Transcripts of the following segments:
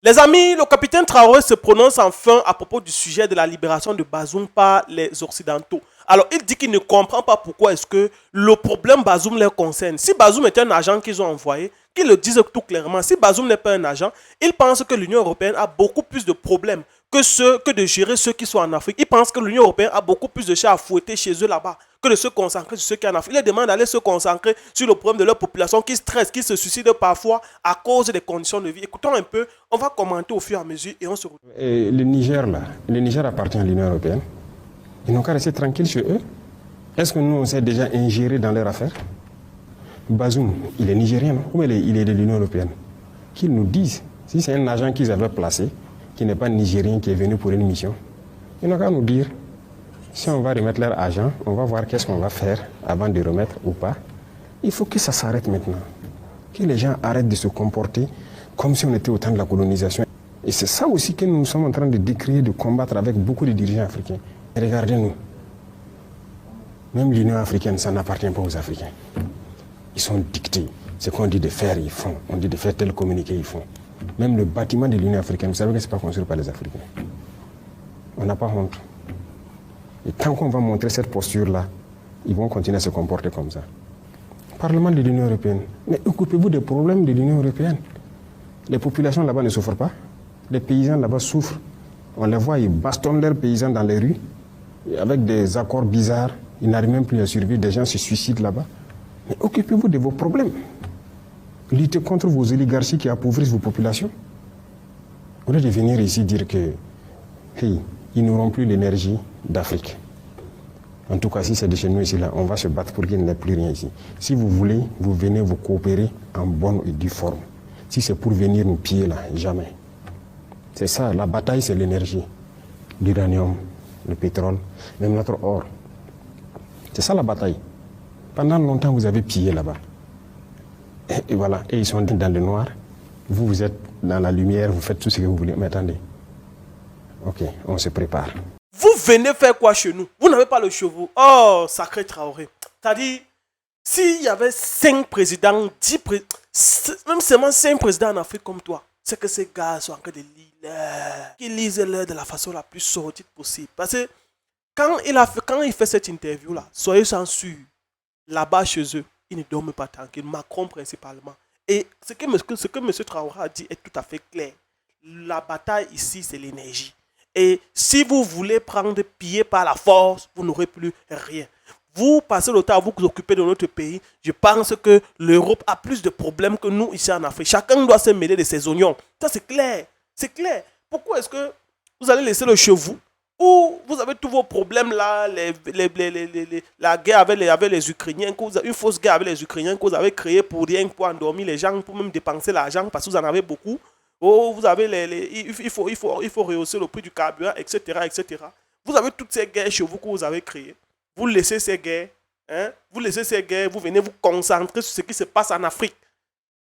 Les amis, le capitaine Traoré se prononce enfin à propos du sujet de la libération de Bazoum par les Occidentaux. Alors, il dit qu'il ne comprend pas pourquoi est-ce que le problème Bazoum les concerne. Si Bazoum est un agent qu'ils ont envoyé, qu'ils le disent tout clairement. Si Bazoum n'est pas un agent, il pense que l'Union européenne a beaucoup plus de problèmes que de gérer ceux qui sont en Afrique. Il pense que l'Union européenne a beaucoup plus de chats à fouetter chez eux là-bas que de se concentrer sur ceux qui sont en Afrique. Il les demande d'aller se concentrer sur le problème de leur population qui stresse, qui se suicide parfois à cause des conditions de vie. Écoutons un peu, on va commenter au fur et à mesure et on se retrouve. Et le Niger appartient à l'Union européenne. Ils n'ont qu'à rester tranquilles chez eux. Est-ce que nous, on s'est déjà ingéré dans leurs affaires? Bazoum, il est nigérien, non? Ou il est de l'Union européenne? Qu'ils nous disent. Si c'est un agent qu'ils avaient placé, qui n'est pas nigérien, qui est venu pour une mission, ils n'ont qu'à nous dire. Si on va remettre leur agent, on va voir qu'est-ce qu'on va faire avant de remettre ou pas. Il faut que ça s'arrête maintenant. Que les gens arrêtent de se comporter comme si on était au temps de la colonisation. Et c'est ça aussi que nous sommes en train de décrire, de combattre avec beaucoup de dirigeants africains. Et regardez-nous. Même l'Union africaine, ça n'appartient pas aux Africains. Ils sont dictés. Ce qu'on dit de faire, ils font. On dit de faire tel communiqué, ils font. Même le bâtiment de l'Union africaine, vous savez que ce n'est pas construit par les Africains. On n'a pas honte. Et tant qu'on va montrer cette posture-là, ils vont continuer à se comporter comme ça. Parlement de l'Union européenne. Mais occupez-vous des problèmes de l'Union européenne. Les populations là-bas ne souffrent pas. Les paysans là-bas souffrent. On les voit, ils bastonnent leurs paysans dans les rues, avec des accords bizarres. Ils n'arrivent même plus à survivre. Des gens se suicident là-bas. Mais occupez-vous de vos problèmes. Luttez contre vos oligarchies qui appauvrissent vos populations. Au lieu de venir ici dire que, hey, ils n'auront plus l'énergie d'Afrique. En tout cas, si c'est de chez nous ici, là, on va se battre pour qu'il n'y ait plus rien ici. Si vous voulez, vous venez vous coopérer en bonne et due forme. Si c'est pour venir nous piller là, jamais. C'est ça, la bataille, c'est l'énergie. L'uranium, le pétrole, même notre or. C'est ça la bataille. Pendant longtemps, vous avez pillé là-bas. Et voilà, et ils sont dans le noir. Vous, vous êtes dans la lumière, vous faites tout ce que vous voulez. Mais attendez. Ok, on se prépare. Vous venez faire quoi chez nous? Vous n'avez pas le cheveu. Oh, sacré Traoré. C'est-à-dire, s'il y avait 5 présidents, 10 présidents, même seulement 5 présidents en Afrique comme toi, c'est que ces gars sont en train de lire. Qu'ils lisent l'heure de la façon la plus sordide possible. Parce que quand il fait cette interview-là, soyez sûr, là-bas chez eux, ils ne dorment pas tranquille. Macron principalement. Et ce que M. Traoré a dit est tout à fait clair. La bataille ici, c'est l'énergie. Et si vous voulez prendre pied par la force, vous n'aurez plus rien. Vous passez le temps à vous occuper de notre pays. Je pense que l'Europe a plus de problèmes que nous ici en Afrique. Chacun doit se mêler de ses oignons. Ça, c'est clair. C'est clair. Pourquoi est-ce que vous allez laisser le chez vous où vous avez tous vos problèmes là, la guerre avec les Ukrainiens, une fausse guerre avec les Ukrainiens que vous avez créée pour rien, pour endormir les gens, pour même dépenser l'argent parce que vous en avez beaucoup. Oh, vous avez il faut rehausser le prix du carburant, etc., etc. Vous avez toutes ces guerres chez vous que vous avez créées. Vous laissez ces guerres, hein? Vous laissez ces guerres, vous venez vous concentrer sur ce qui se passe en Afrique.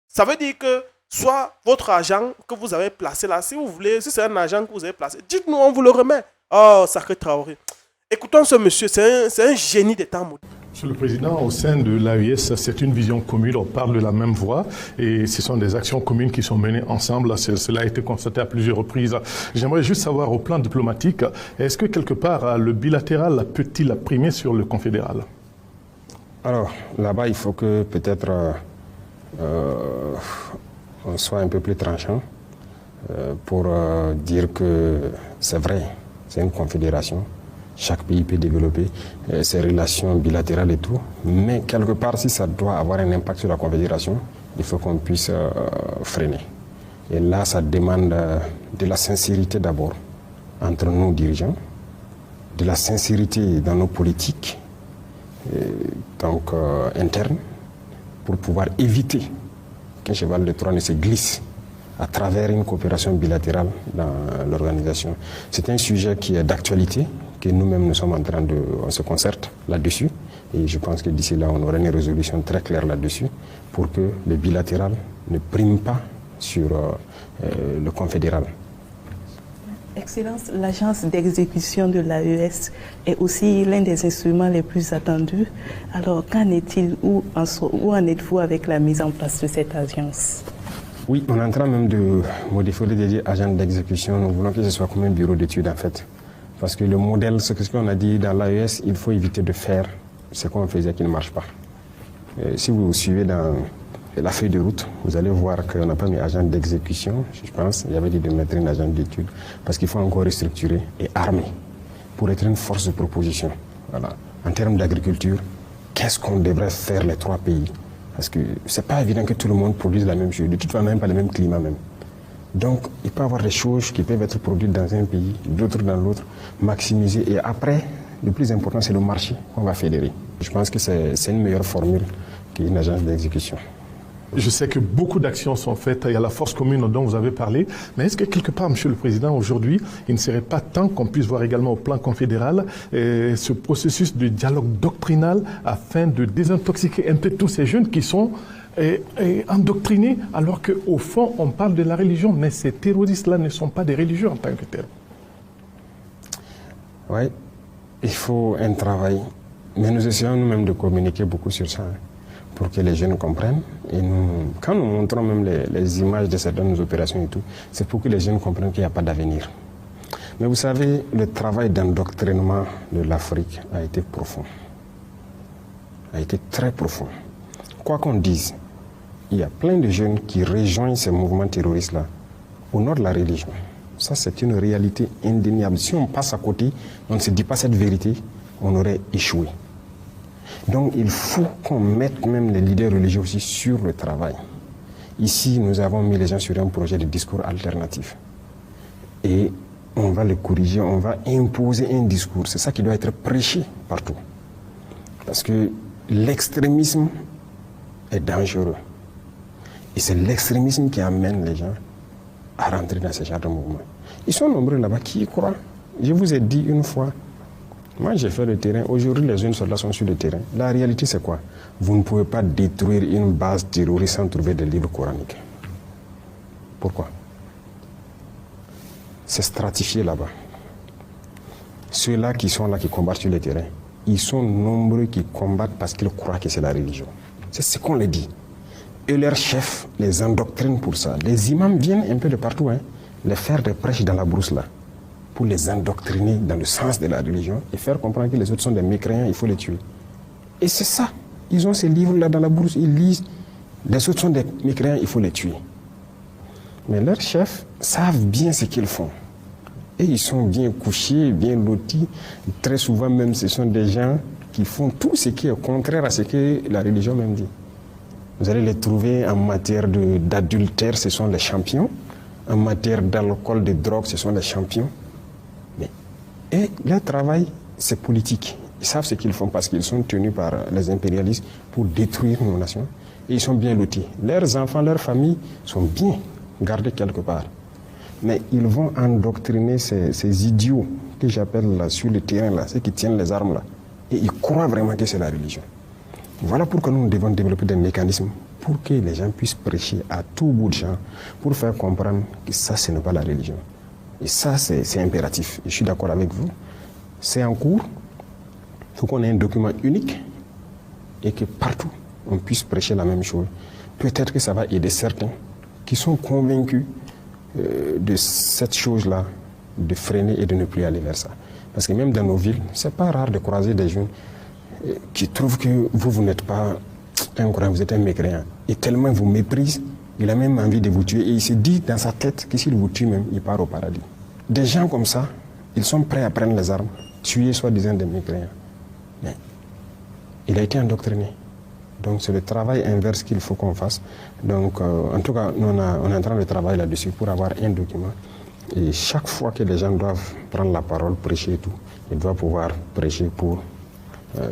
Ça veut dire que soit votre agent que vous avez placé là, si vous voulez, si c'est un agent que vous avez placé, dites-nous, on vous le remet. Oh, sacré Traoré. Écoutons ce monsieur, c'est un génie des temps modernes. Monsieur le Président, au sein de l'AES, c'est une vision commune, on parle de la même voix et ce sont des actions communes qui sont menées ensemble. Cela a été constaté à plusieurs reprises. J'aimerais juste savoir au plan diplomatique, est-ce que quelque part le bilatéral peut-il primer sur le confédéral? Alors, là-bas, il faut que peut-être on soit un peu plus tranchant pour dire que c'est vrai, c'est une confédération. Chaque pays peut développer ses relations bilatérales et tout. Mais quelque part, si ça doit avoir un impact sur la confédération, il faut qu'on puisse freiner. Et là, ça demande de la sincérité d'abord entre nos dirigeants, de la sincérité dans nos politiques internes, pour pouvoir éviter qu'un cheval de Troie ne se glisse à travers une coopération bilatérale dans l'organisation. C'est un sujet qui est d'actualité, que nous-mêmes nous sommes en train de... On se concerte là-dessus, et je pense que d'ici là, on aura une résolution très claire là-dessus, pour que le bilatéral ne prime pas sur le confédéral. Excellence, l'agence d'exécution de l'AES est aussi l'un des instruments les plus attendus. Alors, qu'en est-il, où en êtes-vous avec la mise en place de cette agence? Oui, on est en train même de modifier le dédié agent d'exécution. Nous voulons que ce soit comme un bureau d'études en fait. Parce que le modèle, ce qu'on a dit dans l'AES, il faut éviter de faire ce qu'on faisait qui ne marche pas. Si vous suivez dans la feuille de route, vous allez voir qu'on n'a pas mis agent d'exécution, je pense. Il y avait dit de mettre un agent d'études parce qu'il faut encore restructurer et armer pour être une force de proposition. Voilà. En termes d'agriculture, qu'est-ce qu'on devrait faire les trois pays? Parce que c'est pas évident que tout le monde produise la même chose. De toute façon, même pas le même climat même. Donc, il peut y avoir des choses qui peuvent être produites dans un pays, d'autres dans l'autre, maximiser. Et après, le plus important, c'est le marché qu'on va fédérer. Je pense que c'est une meilleure formule qu'une agence d'exécution. Je sais que beaucoup d'actions sont faites. Il y a la force commune dont vous avez parlé. Mais est-ce que quelque part, Monsieur le Président, aujourd'hui, il ne serait pas temps qu'on puisse voir également au plan confédéral ce processus de dialogue doctrinal afin de désintoxiquer un peu tous ces jeunes qui sont endoctrinés alors qu'au fond, on parle de la religion, mais ces terroristes-là ne sont pas des religieux en tant que tels. Oui, il faut un travail. Mais nous essayons nous-mêmes de communiquer beaucoup sur ça, pour que les jeunes comprennent. Et quand nous montrons même les images de certaines opérations et tout, c'est pour que les jeunes comprennent qu'il n'y a pas d'avenir. Mais vous savez, le travail d'endoctrinement de l'Afrique a été profond. A été très profond. Quoi qu'on dise, il y a plein de jeunes qui rejoignent ces mouvements terroristes-là au nom de la religion. Ça, c'est une réalité indéniable. Si on passe à côté, on ne se dit pas cette vérité, on aurait échoué. Donc, il faut qu'on mette même les leaders religieux aussi sur le travail. Ici, nous avons mis les gens sur un projet de discours alternatif. Et on va le corriger, on va imposer un discours. C'est ça qui doit être prêché partout. Parce que l'extrémisme est dangereux. Et c'est l'extrémisme qui amène les gens à rentrer dans ce genre de mouvement. Ils sont nombreux là-bas qui y croient. Je vous ai dit une fois, moi j'ai fait le terrain, aujourd'hui les jeunes soldats sont sur le terrain. La réalité c'est quoi? Vous ne pouvez pas détruire une base terroriste sans trouver des livres coraniques. Pourquoi? C'est stratifié là-bas. Ceux-là qui sont là, qui combattent sur le terrain, ils sont nombreux qui combattent parce qu'ils croient que c'est la religion. C'est ce qu'on les dit. Et leurs chefs les endoctrinent pour ça. Les imams viennent un peu de partout, les faire des prêches dans la brousse là, pour les endoctriner dans le sens de la religion et faire comprendre que les autres sont des mécréants, il faut les tuer. Et c'est ça. Ils ont ces livres-là dans la brousse, ils lisent. Les autres sont des mécréants, il faut les tuer. Mais leurs chefs savent bien ce qu'ils font. Et ils sont bien couchés, bien lotis. Très souvent même, ce sont des gens qui font tout ce qui est contraire à ce que la religion même dit. Vous allez les trouver en matière d'adultère, ce sont les champions. En matière d'alcool, de drogue, ce sont les champions. Et leur travail, c'est politique. Ils savent ce qu'ils font parce qu'ils sont tenus par les impérialistes pour détruire nos nations. Et ils sont bien lotis. Leurs enfants, leurs familles sont bien gardés quelque part. Mais ils vont endoctriner ces idiots que j'appelle là, sur le terrain, là, ceux qui tiennent les armes là. Et ils croient vraiment que c'est la religion. Voilà pourquoi nous devons développer des mécanismes pour que les gens puissent prêcher à tout bout de champ, pour faire comprendre que ça, ce n'est pas la religion. Et ça, c'est impératif. Je suis d'accord avec vous. C'est en cours. Il faut qu'on ait un document unique et que partout, on puisse prêcher la même chose. Peut-être que ça va aider certains qui sont convaincus de cette chose-là, de freiner et de ne plus aller vers ça. Parce que même dans nos villes, c'est pas rare de croiser des jeunes qui trouvent que vous n'êtes pas un croyant, vous êtes un mécréant. Et tellement il vous méprise, il a même envie de vous tuer. Et il se dit dans sa tête que s'il vous tue même, il part au paradis. Des gens comme ça, ils sont prêts à prendre les armes, tuer soi-disant des mécréants. Mais il a été endoctriné. Donc c'est le travail inverse qu'il faut qu'on fasse. Donc en tout cas, nous, on est en train de travailler là-dessus pour avoir un document. Et chaque fois que les gens doivent prendre la parole, prêcher et tout, ils doivent pouvoir prêcher pour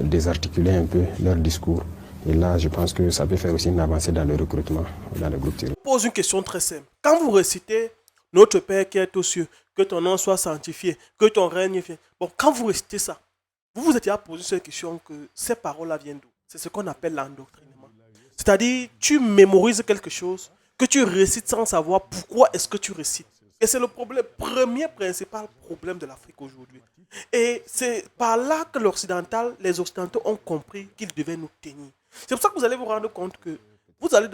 désarticuler un peu leur discours. Et là, je pense que ça peut faire aussi une avancée dans le recrutement, dans le groupe terroriste. Je pose une question très simple. Quand vous récitez « Notre Père qui est aux cieux, que ton nom soit sanctifié, que ton règne vienne », bon, quand vous récitez ça, vous vous êtes déjà posé cette question que ces paroles-là viennent d'où? C'est ce qu'on appelle l'endoctrinement. C'est-à-dire, tu mémorises quelque chose que tu récites sans savoir pourquoi est-ce que tu récites. Et c'est le problème, premier principal problème de l'Afrique aujourd'hui. Et c'est par là que les Occidentaux ont compris qu'ils devaient nous tenir. C'est pour ça que vous allez vous rendre compte que Vous allez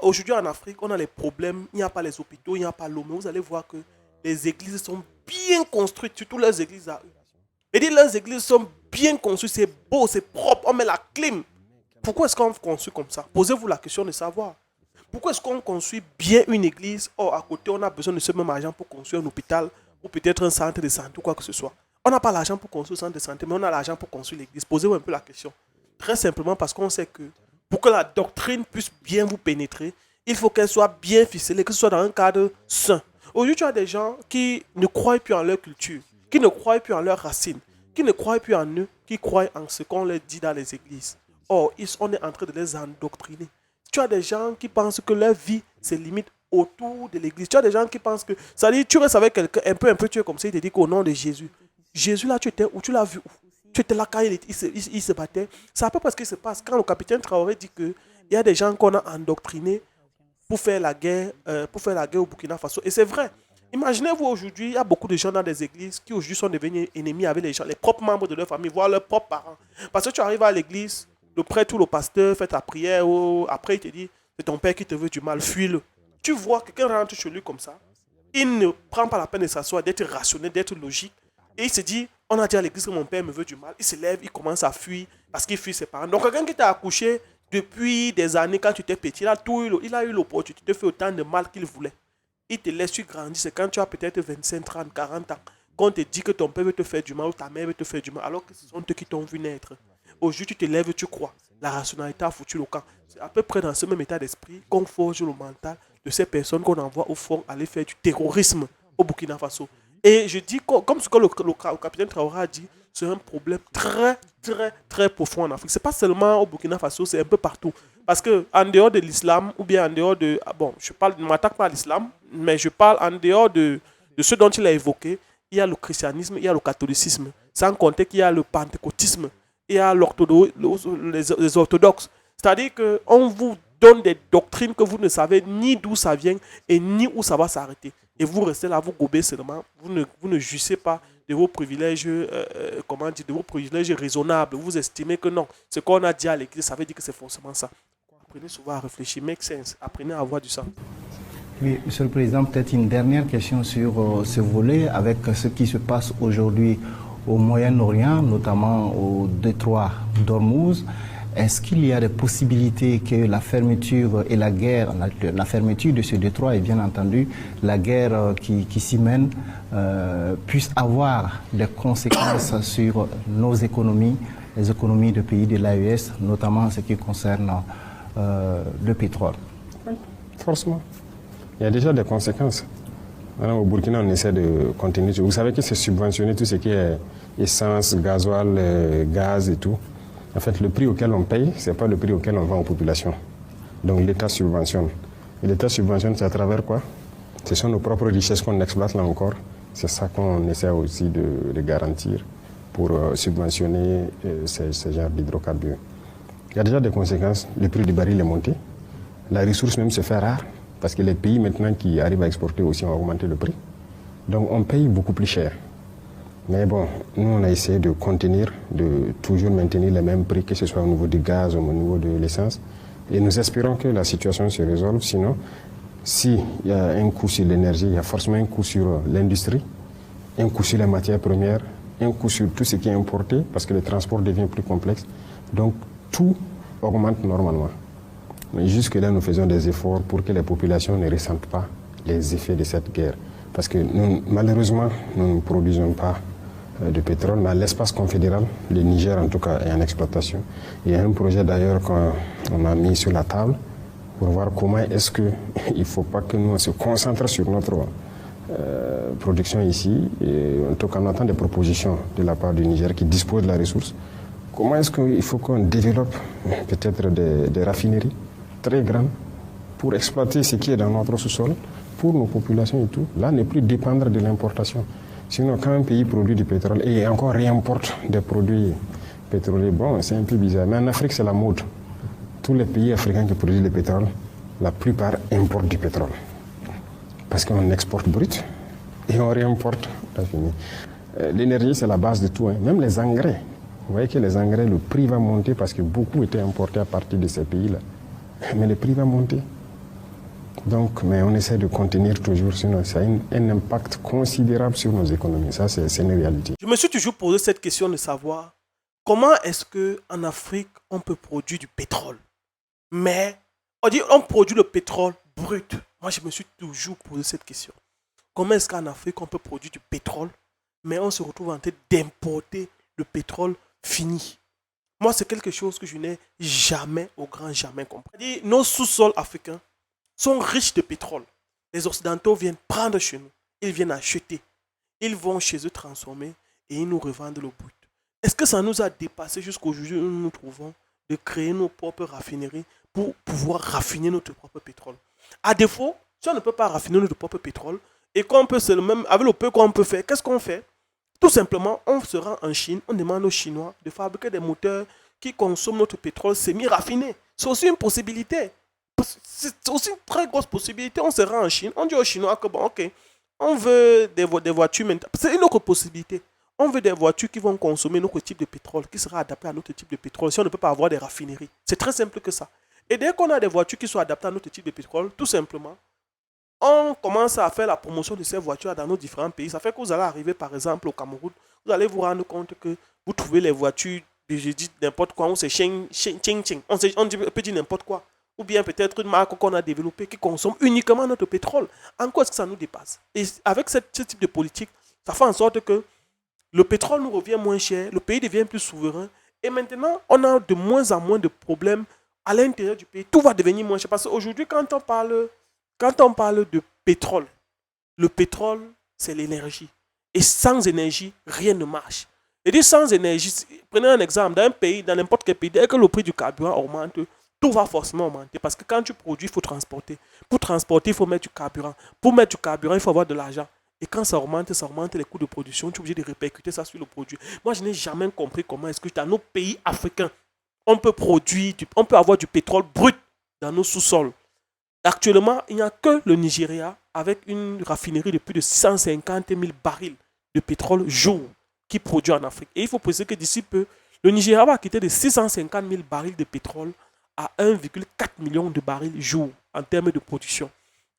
aujourd'hui en Afrique, on a les problèmes, il n'y a pas les hôpitaux, il n'y a pas l'eau, mais vous allez voir que les églises sont bien construites, surtout leurs églises à eux. Et dit leurs églises sont bien construites, c'est beau, c'est propre, on met la clim. Pourquoi est-ce qu'on construit comme ça? Posez-vous la question de savoir. Pourquoi est-ce qu'on construit bien une église? Or, à côté, on a besoin de ce même argent pour construire un hôpital ou peut-être un centre de santé ou quoi que ce soit. On n'a pas l'argent pour construire un centre de santé, mais on a l'argent pour construire l'église. Posez-vous un peu la question. Très simplement parce qu'on sait que pour que la doctrine puisse bien vous pénétrer, il faut qu'elle soit bien ficelée, que ce soit dans un cadre sain. Aujourd'hui, tu as des gens qui ne croient plus en leur culture, qui ne croient plus en leurs racines, qui ne croient plus en eux, qui croient en ce qu'on leur dit dans les églises. Or, on est en train de les endoctriner. Tu as des gens qui pensent que leur vie se limite autour de l'église. Tu as des gens qui pensent que, ça dit, tu restes avec quelqu'un, un peu, tu es comme ça, il te dit qu'au nom de Jésus. Jésus, là, tu étais où? Tu l'as vu où? Tu étais là quand il se battait. C'est à peu près ce qui se passe. Quand le capitaine Traoré dit qu'il y a des gens qu'on a endoctrinés pour faire la guerre au Burkina Faso. Et c'est vrai. Imaginez-vous aujourd'hui, il y a beaucoup de gens dans des églises qui aujourd'hui sont devenus ennemis avec les gens, les propres membres de leur famille, voire leurs propres parents. Parce que tu arrives à l'église, le prêtre ou le pasteur fait ta prière, après il te dit, c'est ton père qui te veut du mal, fuis-le. Tu vois que quelqu'un rentre chez lui comme ça, il ne prend pas la peine de s'asseoir, d'être rationnel, d'être logique. Et il se dit, on a dit à l'église que mon père me veut du mal. Il se lève, il commence à fuir parce qu'il fuit ses parents. Donc quelqu'un qui t'a accouché depuis des années quand tu étais petit, il a eu l'opportunité de faire autant de mal qu'il voulait. Il te laisse, tu grandis. C'est quand tu as peut-être 25, 30, 40 ans qu'on te dit que ton père veut te faire du mal ou ta mère veut te faire du mal alors que ce sont eux qui t'ont vu naître. Aujourd'hui, tu te lèves, tu crois. La rationalité a foutu le camp. C'est à peu près dans ce même état d'esprit qu'on forge le mental de ces personnes qu'on envoie au fond aller faire du terrorisme au Burkina Faso. Et je dis, comme ce que le capitaine Traoré a dit, c'est un problème très, très, très profond en Afrique. Ce n'est pas seulement au Burkina Faso, c'est un peu partout. Parce qu'en dehors de l'islam, ou bien en dehors de... Bon, je ne m'attaque pas à l'islam, mais je parle en dehors de ce dont il a évoqué. Il y a le christianisme, il y a le catholicisme. Sans compter qu'il y a le pentecôtisme, il y a les orthodoxes. C'est-à-dire qu'on vous donne des doctrines que vous ne savez ni d'où ça vient et ni où ça va s'arrêter. Et vous restez là, vous gobez seulement. Vous ne jouissez pas de vos privilèges, de vos privilèges raisonnables. Vous estimez que non, ce qu'on a dit à l'église, ça veut dire que c'est forcément ça. Apprenez souvent à réfléchir, make sense. Apprenez à avoir du sens. Oui, Monsieur le Président, peut-être une dernière question sur ce volet avec ce qui se passe aujourd'hui au Moyen-Orient, notamment au détroit d'Ormuz. Est-ce qu'il y a des possibilités que la fermeture et la guerre, la fermeture de ce détroit et bien entendu la guerre qui s'y mène puisse avoir des conséquences sur nos économies, les économies de pays de l'AES, notamment en ce qui concerne le pétrole? Forcément. Il y a déjà des conséquences. Au Burkina, on essaie de continuer. Vous savez que c'est subventionné tout ce qui est essence, gasoil, gaz et tout. En fait, le prix auquel on paye, ce n'est pas le prix auquel on vend aux populations. Donc l'État subventionne. Et l'État subventionne, c'est à travers quoi? Ce sont nos propres richesses qu'on exploite là encore. C'est ça qu'on essaie aussi de garantir pour subventionner ce genre d'hydrocarbures. Il y a déjà des conséquences. Le prix du baril est monté. La ressource même se fait rare parce que les pays maintenant qui arrivent à exporter aussi ont augmenté le prix. Donc on paye beaucoup plus cher. Mais bon, nous on a essayé de contenir, de toujours maintenir les mêmes prix, que ce soit au niveau du gaz ou au niveau de l'essence. Et nous espérons que la situation se résolve. Sinon, s'il y a un coût sur l'énergie, il y a forcément un coût sur l'industrie, un coût sur les matières premières, un coût sur tout ce qui est importé, parce que le transport devient plus complexe. Donc tout augmente normalement. Mais jusque-là, nous faisons des efforts pour que les populations ne ressentent pas les effets de cette guerre. Parce que nous, malheureusement, nous ne produisons pas de pétrole, mais à l'espace confédéral, le Niger en tout cas est en exploitation. Il y a un projet d'ailleurs qu'on a mis sur la table pour voir comment est-ce qu'il ne faut pas que nous on se concentre sur notre production ici. Et en tout cas, on attend des propositions de la part du Niger qui dispose de la ressource. Comment est-ce qu'il faut qu'on développe peut-être des raffineries très grandes pour exploiter ce qui est dans notre sous-sol pour nos populations et tout. Là, ne plus dépendre de l'importation. Sinon, quand un pays produit du pétrole et encore réimporte des produits pétroliers, bon, c'est un peu bizarre. Mais en Afrique, c'est la mode. Tous les pays africains qui produisent le pétrole, la plupart importent du pétrole. Parce qu'on exporte brut et on réimporte raffiné. L'énergie, c'est la base de tout. Hein. Même les engrais. Vous voyez que les engrais, le prix va monter parce que beaucoup étaient importés à partir de ces pays-là. mais le prix va monter. Donc, mais on essaie de contenir toujours, sinon ça a un impact considérable sur nos économies. Ça, c'est une réalité. Je me suis toujours posé cette question de savoir comment est-ce qu'en Afrique, on peut produire du pétrole. Mais on dit on produit le pétrole brut. Moi, je me suis toujours posé cette question. Comment est-ce qu'en Afrique, on peut produire du pétrole, mais on se retrouve en train d'importer le pétrole fini? Moi, c'est quelque chose que je n'ai jamais, au grand jamais compris. Nos sous-sols africains sont riches de pétrole. Les Occidentaux viennent prendre chez nous. Ils viennent acheter. Ils vont chez eux transformer et ils nous revendent le brut. Est-ce que ça nous a dépassé jusqu'aujourd'hui où nous nous trouvons de créer nos propres raffineries pour pouvoir raffiner notre propre pétrole? À défaut, si on ne peut pas raffiner notre propre pétrole et qu'on peut seulement, avec le peu qu'on peut faire, qu'est-ce qu'on fait? Tout simplement, on se rend en Chine, on demande aux Chinois de fabriquer des moteurs qui consomment notre pétrole semi-raffiné. C'est aussi une possibilité. C'est aussi une très grosse possibilité. On se rend en Chine, on dit aux Chinois que bon, ok, on veut des voitures maintenant. C'est une autre possibilité. On veut des voitures qui vont consommer notre type de pétrole, qui sera adapté à notre type de pétrole, si on ne peut pas avoir des raffineries. C'est très simple que ça. Et dès qu'on a des voitures qui sont adaptées à notre type de pétrole, tout simplement, on commence à faire la promotion de ces voitures dans nos différents pays. Ça fait que vous allez arriver, par exemple, au Cameroun, vous allez vous rendre compte que vous trouvez les voitures, je dis n'importe quoi, c'est Ching. On peut dire n'importe quoi. Ou bien peut-être une marque qu'on a développée qui consomme uniquement notre pétrole. En quoi est-ce que ça nous dépasse? Et avec ce type de politique, ça fait en sorte que le pétrole nous revient moins cher, le pays devient plus souverain. Et maintenant, on a de moins en moins de problèmes à l'intérieur du pays. Tout va devenir moins cher. Parce qu'aujourd'hui, quand on parle de pétrole, le pétrole, c'est l'énergie. Et sans énergie, rien ne marche. Et dit sans énergie, prenez un exemple, dans un pays, dans n'importe quel pays, dès que le prix du carburant augmente, tout va forcément augmenter. Parce que quand tu produis, il faut transporter. Pour transporter, il faut mettre du carburant. Pour mettre du carburant, il faut avoir de l'argent. Et quand ça augmente les coûts de production, tu es obligé de répercuter ça sur le produit. Moi, je n'ai jamais compris comment est-ce que dans nos pays africains, on peut avoir du pétrole brut dans nos sous-sols. Actuellement, il n'y a que le Nigeria avec une raffinerie de plus de 650 000 barils de pétrole jour qui produit en Afrique. Et il faut préciser que d'ici peu, le Nigeria va quitter de 650 000 barils de pétrole à 1,4 million de barils jour en termes de production.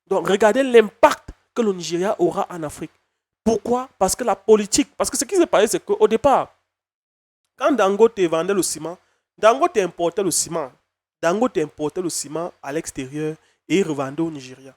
Donc, regardez l'impact que le Nigeria aura en Afrique. Pourquoi? Parce que la politique, parce que ce qui s'est passé, c'est qu'au départ, quand Dangote vendait le ciment, Dangote importait le ciment à l'extérieur et il revendait au Nigeria.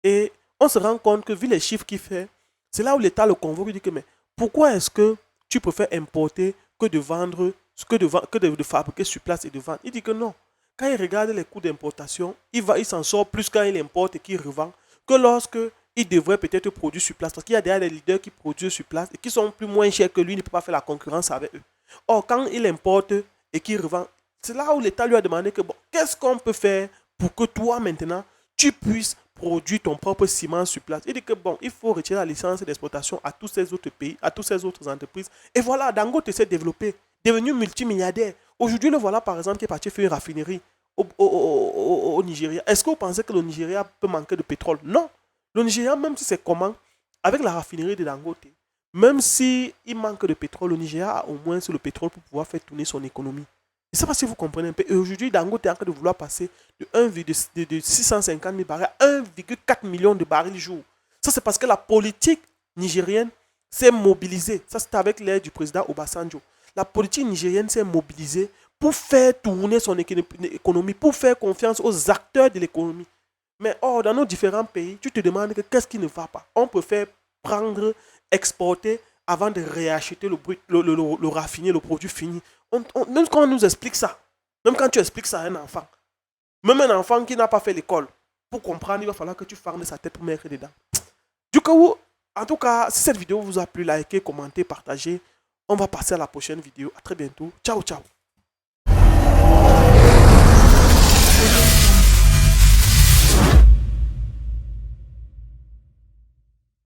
Et on se rend compte que, vu les chiffres qu'il fait, c'est là où l'État le convoque et dit que mais pourquoi est-ce que tu préfères importer que de vendre, que de fabriquer sur place et de vendre? Il dit que non. Quand il regarde les coûts d'importation, il s'en sort plus quand il importe et qu'il revend que lorsque il devrait peut-être produire sur place. Parce qu'il y a derrière des leaders qui produisent sur place et qui sont plus moins chers que lui, il ne peut pas faire la concurrence avec eux. Or, quand il importe et qu'il revend, c'est là où l'État lui a demandé que bon, qu'est-ce qu'on peut faire pour que toi, maintenant, tu puisses produire ton propre ciment sur place. Il dit que bon, il faut retirer la licence d'exploitation à tous ces autres pays, à toutes ces autres entreprises. Et voilà, Dangote s'est développé, devenu multimilliardaire. Aujourd'hui, le voilà, par exemple, qui est parti faire une raffinerie au Nigeria. Est-ce que vous pensez que le Nigeria peut manquer de pétrole? Non. Le Nigeria, même si c'est comment, avec la raffinerie de Dangote, même s'il manque de pétrole, le Nigeria a au moins le pétrole pour pouvoir faire tourner son économie. Je ne sais pas si vous comprenez un peu. Et aujourd'hui, Dangote est en train de vouloir passer de 650 000 barils à 1,4 million de barils jour. Ça, c'est parce que la politique nigérienne s'est mobilisée. Ça, c'est avec l'aide du président Obasanjo. La politique nigérienne s'est mobilisée pour faire tourner son économie, pour faire confiance aux acteurs de l'économie. Mais or, dans nos différents pays, tu te demandes qu'est-ce qui ne va pas. On préfère prendre, exporter avant de réacheter le raffiner, le produit fini. Même quand on nous explique ça, même quand tu expliques ça à un enfant, même un enfant qui n'a pas fait l'école, pour comprendre, il va falloir que tu fermes sa tête pour mettre dedans. Du coup, en tout cas, si cette vidéo vous a plu, likez, commentez, partagez. On va passer à la prochaine vidéo. À très bientôt. Ciao, ciao.